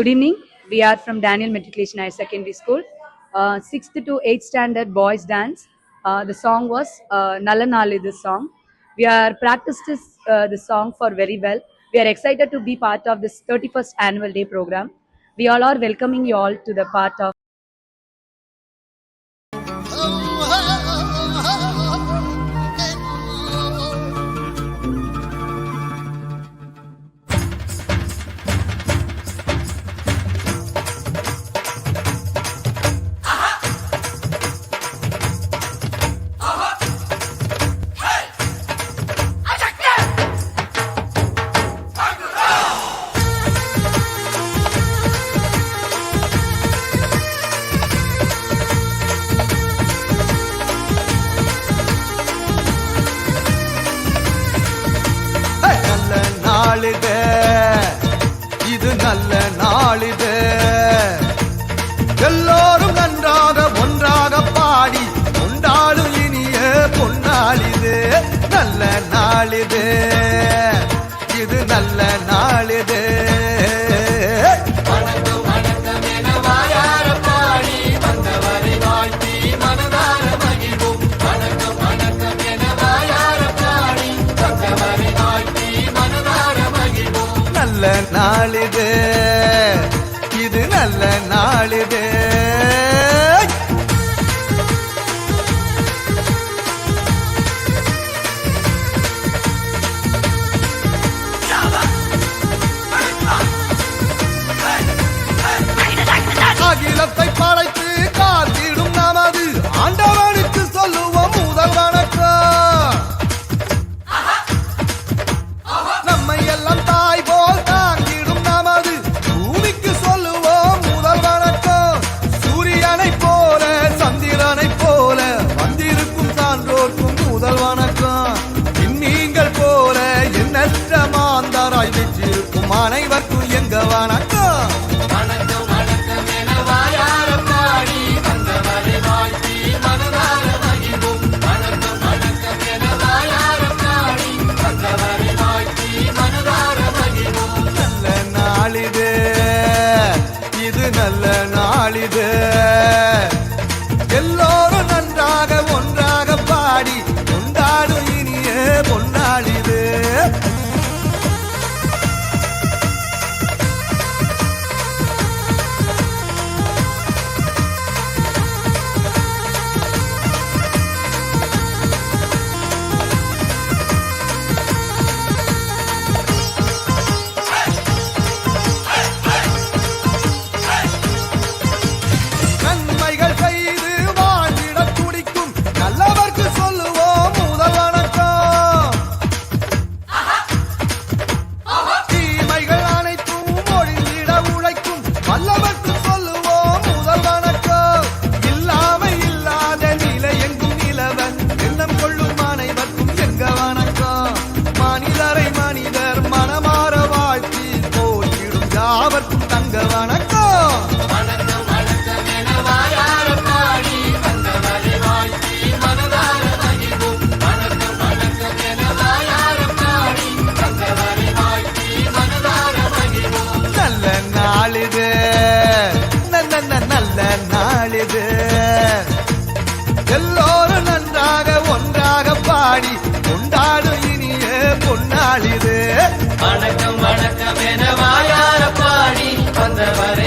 Good evening. We are from Daniel Matriculation Higher Secondary School, 6th to 8th standard boys dance. The song was Nalla Naali, this song. We are practiced this song for very well. We are excited to be part of this 31st annual day program. We all are welcoming you all to the part of இது நல்ல நாளிது எல்லோரும் நன்றாக ஒன்றாக பாடி கொண்டாடும் இனிய பொன்னாளிது நல்ல நாளிது இது நல்ல நாளிது நல்ல நாளிது இது நல்ல நாளிது அகிலத்தை படைத்து காத்திடும் நமது ஆண்டவனுக்கு சொல்லுவோம் முதல் வணக்கம். நம்மை எல்லாம் தாய் போல் தாங்கிடும் நமது பூமிக்கு சொல்லுவோம் முதல் வணக்கம். சூரியனை போல சந்திரனை போல வந்திருக்கும் சான்றோர்க்கும் முதல் வணக்கம். நீங்கள் போல எண்ணற்ற மாந்தராய் வெற்றிருக்கும் அனைவருக்கும் எங்க வணக்கம். இது நல்ல நாளிது எல்லோரும் நன்றாக ஒன்றாக பாடி கொண்டாடும் இனிய பொன்னாளிது. அவர்க்கும் தங்க வணக்கம். வணக்கம் வணக்கம் என வாயார பாடி வந்தவரை வாழ்த்தி மனதார மகிழ்வோம். வணக்கம் வணக்கம் என வாயார பாடி வந்தவரை வாழ்த்தி மனதார மகிழ்வோம். நல்ல நாளிது நல்ல நாளிது எல்லோரும் நன்றாக ஒன்றாக பாடி கொண்டாடும் இனிய பொன்னாளிது. வணக்கம் வணக்கம் என வாயார பாடி வந்தவரை